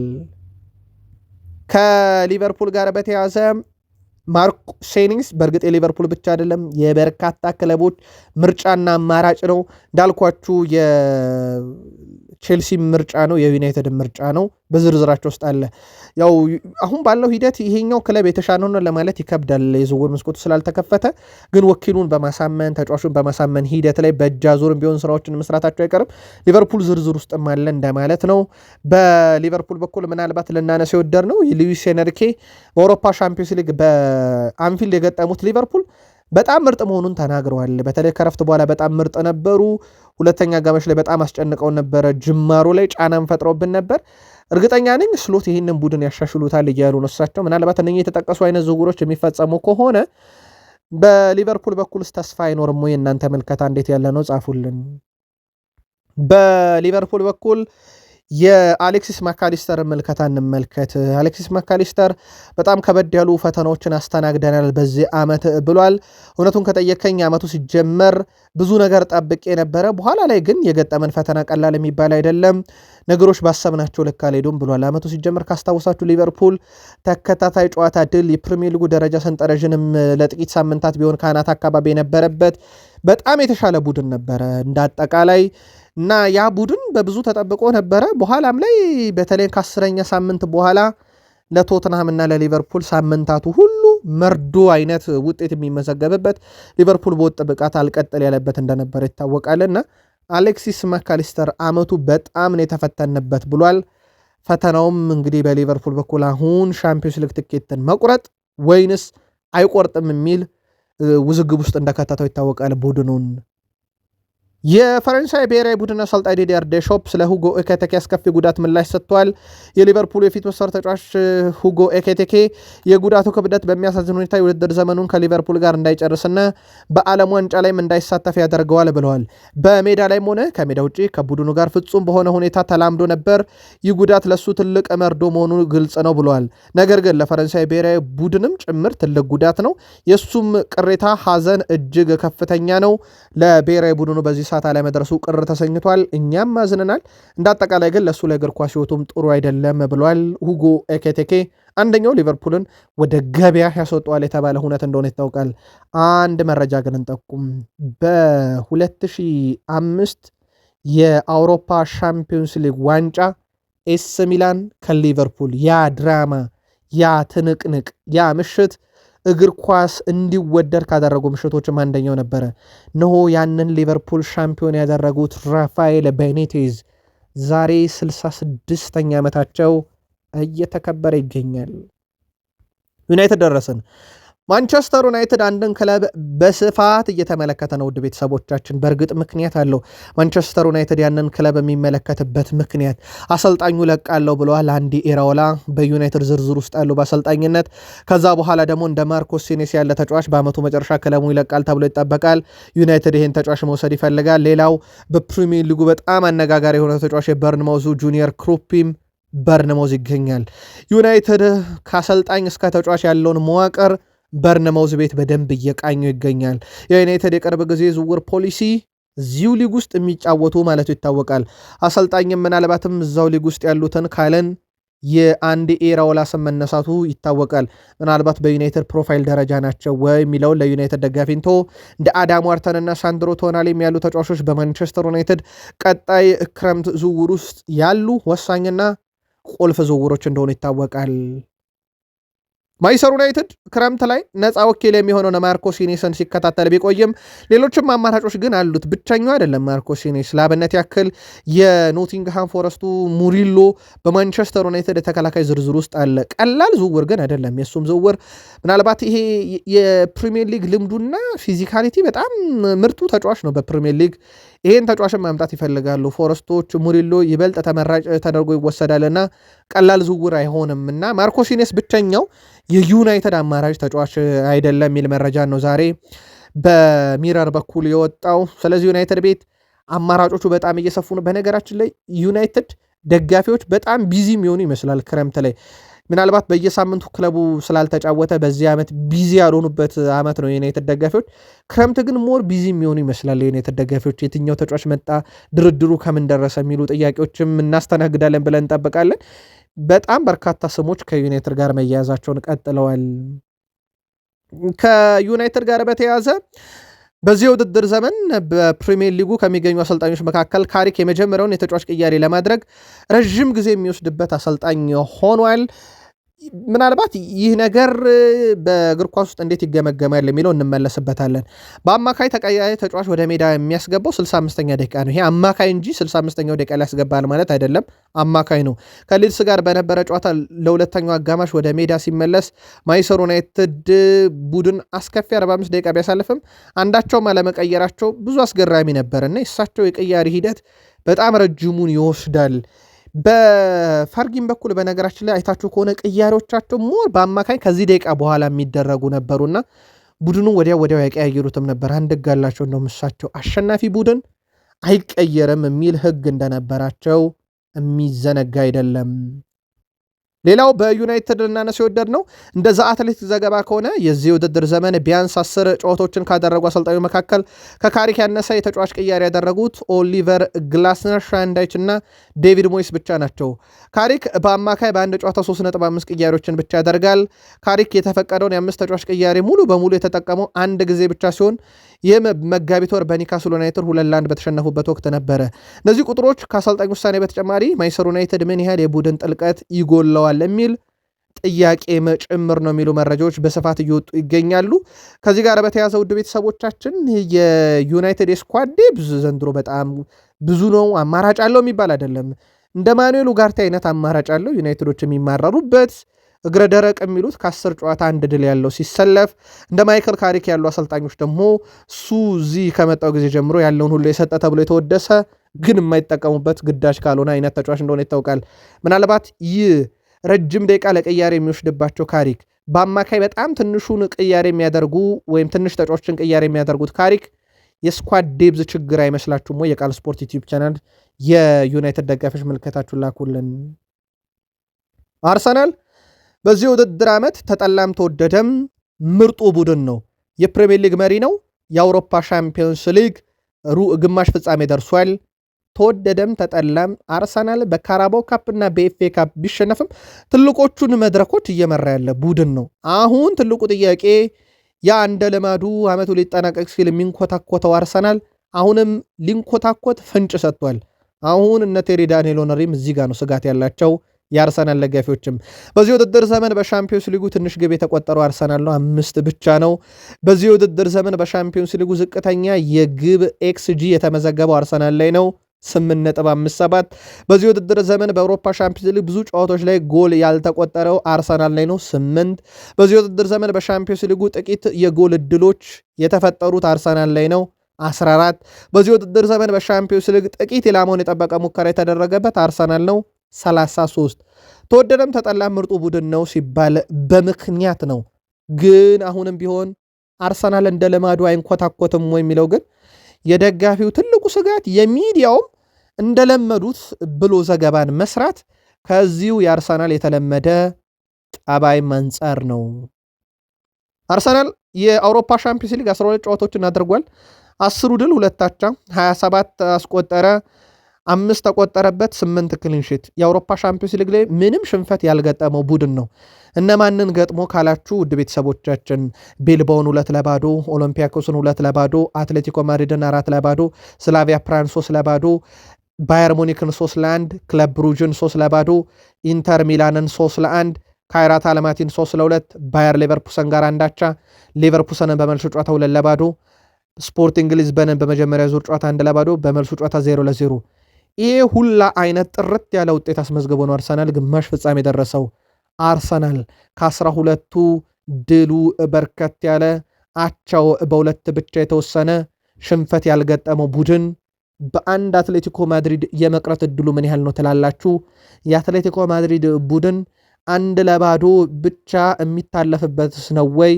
ከሊቨርፑል ጋር በተያዘ ማርክ ሴኒንግስ በእርግጥ የሊቨርፑል ብቻ አይደለም የበርካታ ክለቦች ምርጫና አማራጭ ነው። እንዳልኳችሁ የቼልሲ ምርጫ ነው፣ የዩናይትድ ምርጫ ነው፣ በዝርዝራቸው ውስጥ አለ። ያው አሁን ባለው ሂደት ይሄኛው ክለብ የተሻለ ነው ለማለት ይከብዳል፣ የዝውውር መስኮቱ ስላልተከፈተ። ግን ወኪሉን በማሳመን ተጫዋቹን በማሳመን ሂደት ላይ በእጅ አዙርም ቢሆን ስራዎችን መስራታቸው አይቀርም። ሊቨርፑል ዝርዝር ውስጥም አለ እንደማለት ነው። በሊቨርፑል በኩል ምናልባት ልናነሳ የወደድ ነው ሉዊስ ኤንሪኬ በአውሮፓ ሻምፒዮንስ ሊግ በአንፊልድ የገጠሙት ሊቨርፑል በጣም ምርጥ መሆኑን ተናግረዋል። በተለይ ከረፍት በኋላ በጣም ምርጥ ነበሩ። ሁለተኛ አጋማሽ ላይ በጣም አስጨንቀው ነበረ። ጅማሮ ላይ ጫናም ፈጥረውብን ነበር። እርግጠኛ ነኝ ስሎት ይህንን ቡድን ያሻሽሉታል እያሉ ነው እሳቸው። ምናልባት እነኚህ የተጠቀሱ አይነት ዝውውሮች የሚፈጸሙ ከሆነ በሊቨርፑል በኩልስ ተስፋ አይኖርም ወይ? እናንተ ምልከታ እንዴት ያለ ነው? ጻፉልን። በሊቨርፑል በኩል የአሌክሲስ ማካሊስተር ምልከታ እንመልከት። አሌክሲስ ማካሊስተር በጣም ከበድ ያሉ ፈተናዎችን አስተናግደናል በዚህ ዓመት ብሏል። እውነቱን ከጠየከኝ ዓመቱ ሲጀመር ብዙ ነገር ጠብቄ ነበረ፣ በኋላ ላይ ግን የገጠመን ፈተና ቀላል የሚባል አይደለም፣ ነገሮች ባሰብናቸው ልክ አልሄዱም ብሏል። ዓመቱ ሲጀመር ካስታወሳችሁ ሊቨርፑል ተከታታይ ጨዋታ ድል፣ የፕሪሚየር ሊጉ ደረጃ ሰንጠረዥንም ለጥቂት ሳምንታት ቢሆን ከአናት አካባቢ የነበረበት በጣም የተሻለ ቡድን ነበረ እንደ አጠቃላይ እና ያ ቡድን በብዙ ተጠብቆ ነበረ። በኋላም ላይ በተለይ ከ10ኛ ሳምንት በኋላ ለቶትንሃም እና ለሊቨርፑል ሳምንታቱ ሁሉ መርዶ አይነት ውጤት የሚመዘገብበት ሊቨርፑል በወጥ ብቃት አልቀጥል ያለበት እንደነበረ ይታወቃልና አሌክሲስ ማካሊስተር ዓመቱ በጣም ነው የተፈተንበት ብሏል። ፈተናውም እንግዲህ በሊቨርፑል በኩል አሁን ሻምፒዮንስ ሊግ ትኬትን መቁረጥ ወይንስ አይቆርጥም የሚል ውዝግብ ውስጥ እንደከተተው ይታወቃል ቡድኑን። የፈረንሳይ ብሔራዊ ቡድን አሰልጣኝ ዲዲየር ዴሾፕ ስለ ሁጎ ኤኬቴኬ አስከፊ ጉዳት ምላሽ ሰጥቷል። የሊቨርፑል የፊት መስመር ተጫዋች ሁጎ ኤኬቴኬ የጉዳቱ ክብደት በሚያሳዝን ሁኔታ የውድድር ዘመኑን ከሊቨርፑል ጋር እንዳይጨርስና በዓለም ዋንጫ ላይም እንዳይሳተፍ ያደርገዋል ብለዋል። በሜዳ ላይም ሆነ ከሜዳ ውጭ ከቡድኑ ጋር ፍጹም በሆነ ሁኔታ ተላምዶ ነበር። ይህ ጉዳት ለሱ ትልቅ መርዶ መሆኑ ግልጽ ነው ብለዋል። ነገር ግን ለፈረንሳይ ብሔራዊ ቡድንም ጭምር ትልቅ ጉዳት ነው። የሱም ቅሬታ ሐዘን እጅግ ከፍተኛ ነው። ለብሔራዊ ቡድኑ በዚህ ሰዓት አለመድረሱ ቅር ተሰኝቷል። እኛም አዝነናል። እንዳጠቃላይ ግን ለሱ ለእግር ኳስ ሕይወቱም ጥሩ አይደለም ብሏል ሁጎ ኤኬቴኬ። አንደኛው ሊቨርፑልን ወደ ገበያ ያስወጠዋል የተባለ ሁነት እንደሆነ ይታወቃል። አንድ መረጃ ግን እንጠቁም። በ2005 የአውሮፓ ሻምፒዮንስ ሊግ ዋንጫ ኤስ ሚላን ከሊቨርፑል ያ ድራማ፣ ያ ትንቅንቅ፣ ያ ምሽት እግር ኳስ እንዲወደድ ካደረጉ ምሽቶችም አንደኛው ነበረ። ነሆ ያንን ሊቨርፑል ሻምፒዮን ያደረጉት ራፋኤል ቤኒቴዝ ዛሬ 66ኛ ዓመታቸው እየተከበረ ይገኛል። ዩናይትድ ደረስን። ማንቸስተር ዩናይትድ አንድን ክለብ በስፋት እየተመለከተ ነው። ውድ ቤተሰቦቻችን በእርግጥ ምክንያት አለው። ማንቸስተር ዩናይትድ ያንን ክለብ የሚመለከትበት ምክንያት አሰልጣኙ ለቃለው ብለዋል። አንዲ ኢራኦላ በዩናይትድ ዝርዝር ውስጥ ያለው በአሰልጣኝነት። ከዛ በኋላ ደግሞ እንደ ማርኮስ ሴኔስ ያለ ተጫዋች በአመቱ መጨረሻ ክለቡ ይለቃል ተብሎ ይጠበቃል። ዩናይትድ ይህን ተጫዋች መውሰድ ይፈልጋል። ሌላው በፕሪሚየር ሊጉ በጣም አነጋጋሪ የሆነ ተጫዋች የበርንማውዙ ጁኒየር ክሩፒም በርንማውዝ ይገኛል። ዩናይትድ ከአሰልጣኝ እስከ ተጫዋች ያለውን መዋቅር በርንማውዝ ቤት በደንብ እየቃኘው ይገኛል። የዩናይትድ የቅርብ ጊዜ ዝውውር ፖሊሲ እዚሁ ሊግ ውስጥ የሚጫወቱ ማለቱ ይታወቃል። አሰልጣኝም ምናልባትም እዛው ሊግ ውስጥ ያሉትን ካለን የአንዲ ኢራኦላ ስም መነሳቱ ይታወቃል። ምናልባት በዩናይትድ ፕሮፋይል ደረጃ ናቸው ወይ የሚለውን ለዩናይትድ ደጋፊንቶ እንደ አዳም ዋርተንና ሳንድሮ ቶናሊም ያሉ ተጫዋቾች በማንቸስተር ዩናይትድ ቀጣይ ክረምት ዝውውር ውስጥ ያሉ ወሳኝና ቁልፍ ዝውውሮች እንደሆኑ ይታወቃል። ማንቸስተር ዩናይትድ ክረምት ላይ ነፃ ወኪል የሚሆነው ማርኮስ ዩኔስን ሲከታተል ቢቆይም ሌሎችም አማራጮች ግን አሉት። ብቸኛው አይደለም ማርኮስ ዩኔስ። ለአብነት ያክል የኖቲንግሃም ፎረስቱ ሙሪሎ በማንቸስተር ዩናይትድ የተከላካይ ዝርዝር ውስጥ አለ። ቀላል ዝውውር ግን አይደለም። የእሱም ዝውውር ምናልባት ይሄ የፕሪሚየር ሊግ ልምዱና ፊዚካሊቲ በጣም ምርጡ ተጫዋች ነው በፕሪሚየር ሊግ። ይህን ተጫዋችን ማምጣት ይፈልጋሉ ፎረስቶች። ሙሪሎ ይበልጥ ተመራጭ ተደርጎ ይወሰዳልና ቀላል ዝውውር አይሆንም እና ማርኮስ ዩኔስ ብቸኛው የዩናይትድ አማራጭ ተጫዋች አይደለም የሚል መረጃ ነው ዛሬ በሚረር በኩል የወጣው። ስለዚህ ዩናይትድ ቤት አማራጮቹ በጣም እየሰፉ ነው። በነገራችን ላይ ዩናይትድ ደጋፊዎች በጣም ቢዚ የሚሆኑ ይመስላል ክረምት ላይ። ምናልባት በየሳምንቱ ክለቡ ስላልተጫወተ በዚህ ዓመት ቢዚ ያልሆኑበት ዓመት ነው የዩናይትድ ደጋፊዎች። ክረምት ግን ሞር ቢዚ የሚሆኑ ይመስላል የዩናይትድ ደጋፊዎች። የትኛው ተጫዋች መጣ፣ ድርድሩ ከምን ደረሰ የሚሉ ጥያቄዎችም እናስተናግዳለን ብለን እንጠብቃለን። በጣም በርካታ ስሞች ከዩናይትድ ጋር መያያዛቸውን ቀጥለዋል። ከዩናይትድ ጋር በተያያዘ በዚህ የውድድር ዘመን በፕሪሚየር ሊጉ ከሚገኙ አሰልጣኞች መካከል ካሪክ የመጀመሪያውን የተጫዋች ቅያሬ ለማድረግ ረዥም ጊዜ የሚወስድበት አሰልጣኝ ሆኗል። ምናልባት ይህ ነገር በእግር ኳስ ውስጥ እንዴት ይገመገማል የሚለው እንመለስበታለን። በአማካይ ተቀያሪ ተጫዋች ወደ ሜዳ የሚያስገባው 65ኛ ደቂቃ ነው። ይሄ አማካይ እንጂ 65ኛው ደቂቃ ላይ ያስገባል ማለት አይደለም። አማካይ ነው። ከሊድስ ጋር በነበረ ጨዋታ ለሁለተኛው አጋማሽ ወደ ሜዳ ሲመለስ ማንቸስተር ዩናይትድ ቡድን አስከፊ 45 ደቂቃ ቢያሳልፍም አንዳቸውም አለመቀየራቸው ብዙ አስገራሚ ነበር እና የእሳቸው የቅያሪ ሂደት በጣም ረጅሙን ይወስዳል። በፈርጊን በኩል በነገራችን ላይ አይታችሁ ከሆነ ቅያሬዎቻቸው ሞር በአማካኝ ከዚህ ደቂቃ በኋላ የሚደረጉ ነበሩና ቡድኑ ወዲያው ያቀያየሩትም ነበር። አንድ ህግ አላቸው። እንደውም እሳቸው አሸናፊ ቡድን አይቀየርም የሚል ህግ እንደነበራቸው የሚዘነጋ አይደለም። ሌላው በዩናይትድ ልናነሳ የወደድ ነው እንደ ዘ አትሌቲክ ዘገባ ከሆነ የዚህ ውድድር ዘመን ቢያንስ 10 ጨዋታዎችን ካደረጉ አሰልጣኞች መካከል ከካሪክ ያነሰ የተጫዋች ቅያሬ ያደረጉት ኦሊቨር ግላስነር፣ ሻንዳይች እና ዴቪድ ሞይስ ብቻ ናቸው። ካሪክ በአማካይ በአንድ ጨዋታ 3.5 ቅያሬዎችን ብቻ ያደርጋል። ካሪክ የተፈቀደውን የ5 ተጫዋች ቅያሬ ሙሉ በሙሉ የተጠቀመው አንድ ጊዜ ብቻ ሲሆን ይህም መጋቢት ወር በኒውካስል ዩናይትድ 2-1 በተሸነፉበት ወቅት ነበረ። እነዚህ ቁጥሮች ከአሰልጣኝ ውሳኔ በተጨማሪ ማንቸስተር ዩናይትድ ምን ያህል የቡድን ጥልቀት ይጎለዋል የሚል ጥያቄ ጭምር ነው የሚሉ መረጃዎች በስፋት እየወጡ ይገኛሉ። ከዚህ ጋር በተያያዘ ውድ ቤተሰቦቻችን የዩናይትድ የስኳድ ዴፕዝ ዘንድሮ በጣም ብዙ ነው። አማራጭ አለው የሚባል አይደለም። እንደ ማኑኤል ኡጋርቴ አይነት አማራጭ አለው ዩናይትዶች የሚማረሩበት እግረ ደረቅ የሚሉት ከ10 ጨዋታ አንድ ድል ያለው ሲሰለፍ፣ እንደ ማይክል ካሪክ ያሉ አሰልጣኞች ደግሞ እሱ እዚህ ከመጣው ጊዜ ጀምሮ ያለውን ሁሉ የሰጠ ተብሎ የተወደሰ ግን የማይጠቀሙበት ግዳጅ ካልሆነ አይነት ተጫዋች እንደሆነ ይታወቃል። ምናልባት ይህ ረጅም ደቂቃ ለቅያሬ የሚወስድባቸው ካሪክ በአማካይ በጣም ትንሹን ቅያሬ የሚያደርጉ ወይም ትንሽ ተጫዋቾችን ቅያሬ የሚያደርጉት ካሪክ የስኳድ ዴብዝ ችግር አይመስላችሁም ወይ? የቃል ስፖርት ዩቲዩብ ቻናል የዩናይትድ ደጋፊዎች ምልከታችሁን ላኩልን። አርሰናል በዚህ ውድድር ዓመት ተጠላም ተወደደም ምርጡ ቡድን ነው። የፕሪሚየር ሊግ መሪ ነው። የአውሮፓ ሻምፒዮንስ ሊግ ግማሽ ፍጻሜ ደርሷል። ተወደደም ተጠላም አርሰናል በካራባው ካፕ እና በኤፍኤ ካፕ ቢሸነፍም ትልቆቹን መድረኮች እየመራ ያለ ቡድን ነው። አሁን ትልቁ ጥያቄ ያ እንደ ልማዱ ዓመቱ ሊጠናቀቅ ሲል የሚንኮታኮተው አርሰናል አሁንም ሊንኮታኮት ፍንጭ ሰጥቷል። አሁን እነ ቴሪ ዳንኤል ኦነሪም እዚህ ጋር ነው ስጋት ያላቸው። የአርሰናል ደጋፊዎችም በዚህ ውድድር ዘመን በሻምፒዮንስ ሊጉ ትንሽ ግብ የተቆጠረው አርሰናል ነው፣ 5 ብቻ ነው። በዚህ ውድድር ዘመን በሻምፒዮንስ ሊጉ ዝቅተኛ የግብ ኤክስጂ የተመዘገበው አርሰናል ላይ ነው፣ 8.57። በዚህ ውድድር ዘመን በአውሮፓ ሻምፒዮንስ ሊግ ብዙ ጨዋታዎች ላይ ጎል ያልተቆጠረው አርሰናል ላይ ነው፣ 8። በዚህ ውድድር ዘመን በሻምፒዮንስ ሊጉ ጥቂት የጎል እድሎች የተፈጠሩት አርሰናል ላይ ነው፣ 14። በዚህ ውድድር ዘመን በሻምፒዮንስ ሊግ ጥቂት ኢላማውን የጠበቀ ሙከራ የተደረገበት አርሰናል ነው፣ 33። ተወደደም ተጠላም ምርጡ ቡድን ነው ሲባል በምክንያት ነው። ግን አሁንም ቢሆን አርሰናል እንደ ልማዱ አይንኮታኮትም ወይ የሚለው ግን የደጋፊው ትልቁ ስጋት፣ የሚዲያውም እንደለመዱት ብሎ ዘገባን መስራት ከዚሁ የአርሰናል የተለመደ ጠባይ መንጸር ነው። አርሰናል የአውሮፓ ሻምፒዮንስ ሊግ 12 ጨዋታዎችን አድርጓል። 10 ድል 2 አቻ 27 አስቆጠረ፣ 5 ተቆጠረበት፣ 8 ክሊንሺት። የአውሮፓ ሻምፒዮንስ ሊግ ላይ ምንም ሽንፈት ያልገጠመው ቡድን ነው። እነማንን ገጥሞ ካላችሁ ውድ ቤተሰቦቻችን ቤልባውን 2-0፣ ኦሎምፒያኮስን 2-0፣ አትሌቲኮ ማድሪድን 4-0፣ ስላቪያ ፕራን 3-0፣ ባየር ሙኒክን 3-1፣ ክለብ ብሩጅን 3-0፣ ኢንተር ሚላንን 3-1፣ ካይራት አለማቲን 3-2፣ ባየር ሌቨርኩሰን ጋር አንዳቻ፣ ሌቨርኩሰንን በመልሱ ጨዋታ 2-0፣ ስፖርቲንግ ሊዝበንን በመጀመሪያ ዙር ጨዋታ 1-0፣ በመልሱ ጨዋታ 0-0። ይሄ ሁላ አይነት ጥርት ያለ ውጤት አስመዝግቦ ነው አርሰናል ግማሽ ፍጻሜ የደረሰው። አርሰናል ከ12ቱ ድሉ በርከት ያለ፣ አቻው በሁለት ብቻ የተወሰነ፣ ሽንፈት ያልገጠመው ቡድን በአንድ አትሌቲኮ ማድሪድ የመቅረት እድሉ ምን ያህል ነው ትላላችሁ? የአትሌቲኮ ማድሪድ ቡድን 1-0 ብቻ የሚታለፍበትስ ነው ወይ?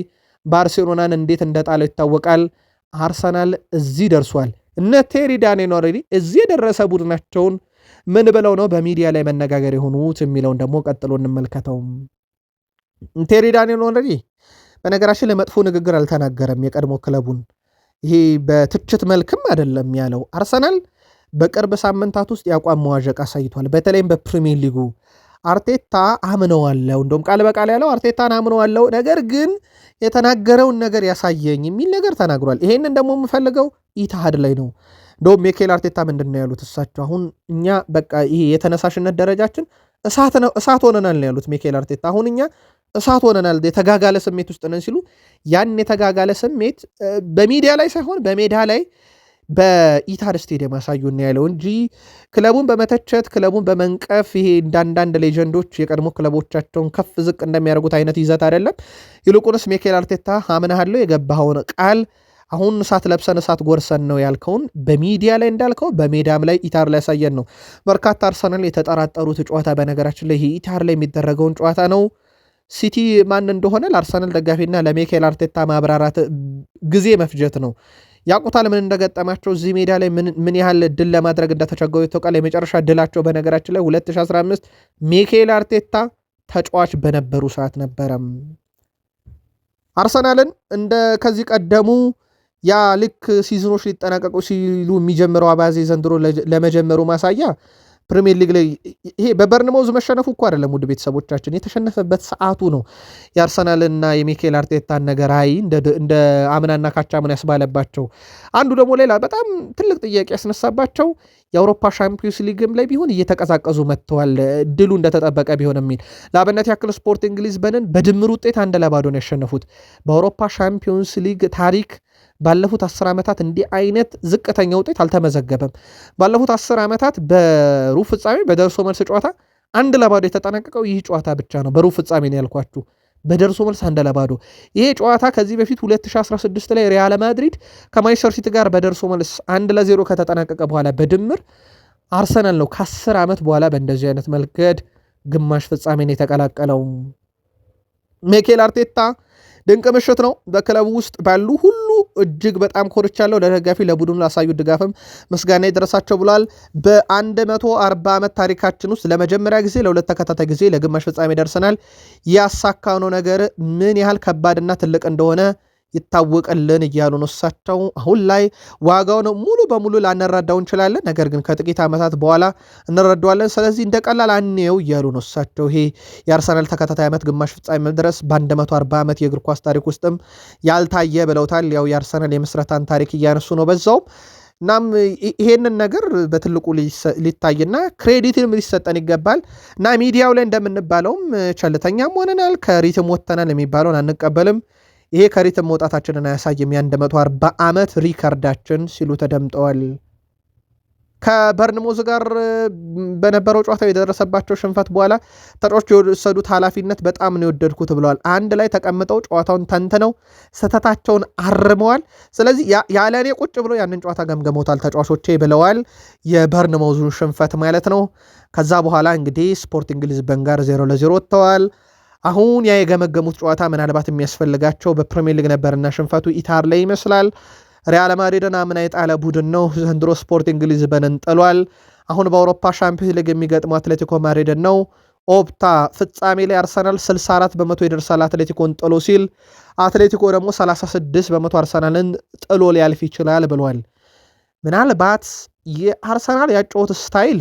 ባርሴሎናን እንዴት እንደጣለው ይታወቃል። አርሰናል እዚህ ደርሷል። እነ ቴሪ ዳንኤል ኦልሬዲ እዚህ የደረሰ ቡድናቸውን ምን ብለው ነው በሚዲያ ላይ መነጋገር የሆኑት የሚለውን ደግሞ ቀጥሎ እንመልከተው። ቴሪ ዳንኤል ኦልሬዲ በነገራችን ላይ መጥፎ ንግግር አልተናገረም የቀድሞ ክለቡን። ይሄ በትችት መልክም አይደለም ያለው። አርሰናል በቅርብ ሳምንታት ውስጥ የአቋም መዋዠቅ አሳይቷል። በተለይም በፕሪሚየር ሊጉ አርቴታ አምነዋለው፣ እንደውም ቃል በቃል ያለው አርቴታን አምነዋለው፣ ነገር ግን የተናገረውን ነገር ያሳየኝ የሚል ነገር ተናግሯል። ይሄንን ደግሞ የምፈልገው ኢትሃድ ላይ ነው። እንደውም ሚኬል አርቴታ ምንድን ነው ያሉት እሳቸው? አሁን እኛ በቃ ይሄ የተነሳሽነት ደረጃችን እሳት ሆነናል ነው ያሉት ሚኬል አርቴታ። አሁን እኛ እሳት ሆነናል፣ የተጋጋለ ስሜት ውስጥ ነን ሲሉ ያን የተጋጋለ ስሜት በሚዲያ ላይ ሳይሆን በሜዳ ላይ በኢታድ ስቴዲየም አሳዩን ያለው እንጂ ክለቡን በመተቸት ክለቡን በመንቀፍ ይሄ እንዳንዳንድ ሌጀንዶች የቀድሞ ክለቦቻቸውን ከፍ ዝቅ እንደሚያደርጉት አይነት ይዘት አይደለም። ይልቁንስ ሚኬል አርቴታ አምናሃለው የገባኸውን ቃል አሁን እሳት ለብሰን እሳት ጎርሰን ነው ያልከውን በሚዲያ ላይ እንዳልከው በሜዳም ላይ ኢታር ላይ ያሳየን ነው። በርካታ አርሰናል የተጠራጠሩት ጨዋታ በነገራችን ላይ ይሄ ኢታር ላይ የሚደረገውን ጨዋታ ነው። ሲቲ ማን እንደሆነ ለአርሰናል ደጋፊና ለሚኬል አርቴታ ማብራራት ጊዜ መፍጀት ነው። ያቁታል ምን እንደገጠማቸው እዚህ ሜዳ ላይ ምን ያህል ድል ለማድረግ እንደተቸገሩ ይታወቃል። የመጨረሻ ድላቸው በነገራችን ላይ 2015 ሚኬል አርቴታ ተጫዋች በነበሩ ሰዓት ነበረም። አርሰናልን እንደ ከዚህ ቀደሙ ያ ልክ ሲዝኖች ሊጠናቀቁ ሲሉ የሚጀምረው አባዜ ዘንድሮ ለመጀመሩ ማሳያ ፕሪሚየር ሊግ ላይ ይሄ በበርንማውዝ መሸነፉ እኮ አይደለም ውድ ቤተሰቦቻችን፣ የተሸነፈበት ሰዓቱ ነው የአርሰናልና የሚኬል አርቴታን ነገር አይ እንደ አምናና ካቻምን ያስባለባቸው። አንዱ ደግሞ ሌላ በጣም ትልቅ ጥያቄ ያስነሳባቸው የአውሮፓ ሻምፒዮንስ ሊግም ላይ ቢሆን እየተቀዛቀዙ መጥተዋል፣ ድሉ እንደተጠበቀ ቢሆን የሚል ለአብነት ያክል ስፖርቲንግ ሊዝበንን በድምር ውጤት 1-0 ነው ያሸነፉት። በአውሮፓ ሻምፒዮንስ ሊግ ታሪክ ባለፉት 10 ዓመታት እንዲህ አይነት ዝቅተኛ ውጤት አልተመዘገበም። ባለፉት 10 ዓመታት በሩብ ፍጻሜ በደርሶ መልስ ጨዋታ 1-0 የተጠናቀቀው ይህ ጨዋታ ብቻ ነው። በሩብ ፍጻሜ ነው ያልኳችሁ፣ በደርሶ መልስ 1-0። ይሄ ጨዋታ ከዚህ በፊት 2016 ላይ ሪያል ማድሪድ ከማንቸስተር ሲቲ ጋር በደርሶ መልስ 1-0 ከተጠናቀቀ በኋላ በድምር አርሰናል ነው ከ10 ዓመት በኋላ በእንደዚህ አይነት መልገድ ግማሽ ፍጻሜን የተቀላቀለው። ሚኬል አርቴታ ድንቅ ምሽት ነው። በክለቡ ውስጥ ባሉ ሁሉ እጅግ በጣም ኮርቻለሁ። ለደጋፊ ለቡድኑ ላሳዩ ድጋፍም ምስጋና ይድረሳቸው ብሏል። በ140 ዓመት ታሪካችን ውስጥ ለመጀመሪያ ጊዜ ለሁለት ተከታታይ ጊዜ ለግማሽ ፍጻሜ ደርሰናል። ያሳካነው ነገር ምን ያህል ከባድና ትልቅ እንደሆነ ይታወቅልን እያሉ ነው እሳቸው። አሁን ላይ ዋጋውን ሙሉ በሙሉ ላንረዳው እንችላለን፣ ነገር ግን ከጥቂት ዓመታት በኋላ እንረዳዋለን። ስለዚህ እንደ ቀላል አንየው እያሉ ነው እሳቸው። ይሄ የአርሰናል ተከታታይ ዓመት ግማሽ ፍጻሜ መድረስ በ140 ዓመት የእግር ኳስ ታሪክ ውስጥም ያልታየ ብለውታል። ያው የአርሰናል የምስረታን ታሪክ እያነሱ ነው በዛውም። እናም ይሄንን ነገር በትልቁ ሊታይና ክሬዲትም ሊሰጠን ይገባል እና ሚዲያው ላይ እንደምንባለውም ቸልተኛም ሆነናል፣ ከሪትም ወጥተናል የሚባለውን አንቀበልም። ይሄ ከሪትም መውጣታችንን አያሳይም የ140 ዓመት ሪከርዳችን ሲሉ ተደምጠዋል። ከበርንሞዝ ጋር በነበረው ጨዋታ የደረሰባቸው ሽንፈት በኋላ ተጫዋቾች የወሰዱት ኃላፊነት በጣም ነው የወደድኩት ብለዋል። አንድ ላይ ተቀምጠው ጨዋታውን ተንትነው ስህተታቸውን አርመዋል። ስለዚህ ያለ እኔ ቁጭ ብሎ ያንን ጨዋታ ገምገመውታል ተጫዋቾቼ ብለዋል። የበርንሞዙን ሽንፈት ማለት ነው። ከዛ በኋላ እንግዲህ ስፖርቲንግ ሊዝበን ጋር 0-0 ወጥተዋል። አሁን ያ የገመገሙት ጨዋታ ምናልባት የሚያስፈልጋቸው በፕሪሚየር ሊግ ነበርና ሽንፈቱ ኢታር ላይ ይመስላል። ሪያል ማድሪድን አምና የጣለ ቡድን ነው። ዘንድሮ ስፖርቲንግ ሊዝበንን ጥሏል። አሁን በአውሮፓ ሻምፒዮንስ ሊግ የሚገጥመው አትሌቲኮ ማድሪድን ነው። ኦፕታ ፍጻሜ ላይ አርሰናል 64 በመቶ ይደርሳል አትሌቲኮን ጥሎ ሲል፣ አትሌቲኮ ደግሞ 36 በመቶ አርሰናልን ጥሎ ሊያልፍ ይችላል ብሏል። ምናልባት የአርሰናል ያጨዋወት ስታይል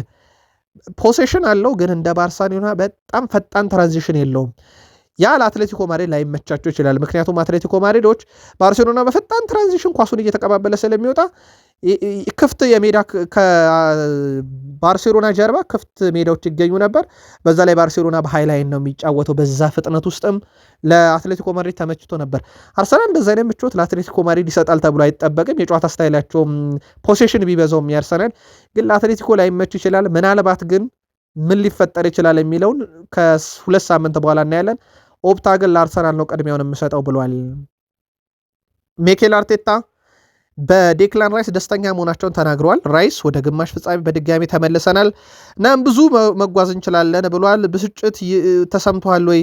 ፖሴሽን አለው፣ ግን እንደ ባርሳሎና በጣም ፈጣን ትራንዚሽን የለውም። ያ ለአትሌቲኮ ማድሪድ ላይመቻቸው ይችላል። ምክንያቱም አትሌቲኮ ማድሪዶች ባርሴሎና በፈጣን ትራንዚሽን ኳሱን እየተቀባበለ ስለሚወጣ ክፍት የሜዳ ከባርሴሎና ጀርባ ክፍት ሜዳዎች ይገኙ ነበር። በዛ ላይ ባርሴሎና በሃይላይን ነው የሚጫወተው። በዛ ፍጥነት ውስጥም ለአትሌቲኮ ማድሪድ ተመችቶ ነበር። አርሰናል እንደዛ አይነት ምቾት ለአትሌቲኮ ማድሪድ ይሰጣል ተብሎ አይጠበቅም። የጨዋታ ስታይላቸውም ፖሴሽን ቢበዛውም የአርሰናል ግን ለአትሌቲኮ ላይመች ይችላል። ምናልባት ግን ምን ሊፈጠር ይችላል የሚለውን ከ2 ሳምንት በኋላ እናያለን። ኦፕታ ግን ለአርሰናል ነው ቅድሚያውን የምሰጠው ብሏል። ሚኬል አርቴታ በዴክላን ራይስ ደስተኛ መሆናቸውን ተናግረዋል። ራይስ ወደ ግማሽ ፍጻሜ በድጋሚ ተመልሰናል እናም ብዙ መጓዝ እንችላለን ብሏል። ብስጭት ተሰምቷል ወይ?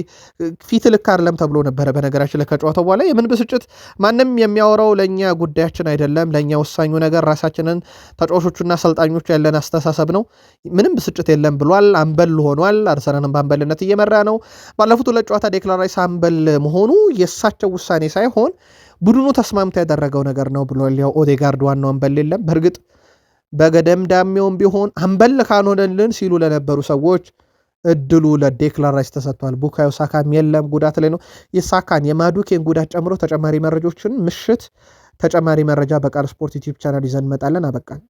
ፊት ልክ አይደለም ተብሎ ነበረ። በነገራችን ላይ ከጨዋታው በኋላ የምን ብስጭት? ማንም የሚያወራው ለእኛ ጉዳያችን አይደለም። ለእኛ ወሳኙ ነገር ራሳችንን ተጫዋቾቹና አሰልጣኞቹ ያለን አስተሳሰብ ነው። ምንም ብስጭት የለም ብሏል። አምበል ሆኗል። አርሰናልን በአምበልነት እየመራ ነው። ባለፉት 2 ጨዋታ ዴክላን ራይስ አምበል መሆኑ የእሳቸው ውሳኔ ሳይሆን ቡድኑ ተስማምቶ ያደረገው ነገር ነው ብሏል። ያው ኦዴጋርድ ዋናው አምበል የለም። በእርግጥ በገደምዳሜውም ቢሆን አምበል ካልሆነልን ሲሉ ለነበሩ ሰዎች እድሉ ለዴክላን ራይስ ተሰጥቷል። ቡካዮ ሳካም የለም፣ ጉዳት ላይ ነው። የሳካን የማዱኬን ጉዳት ጨምሮ ተጨማሪ መረጃዎችን ምሽት ተጨማሪ መረጃ በቃል ስፖርት ዩቲዩብ ቻናል ይዘን እንመጣለን። አበቃን።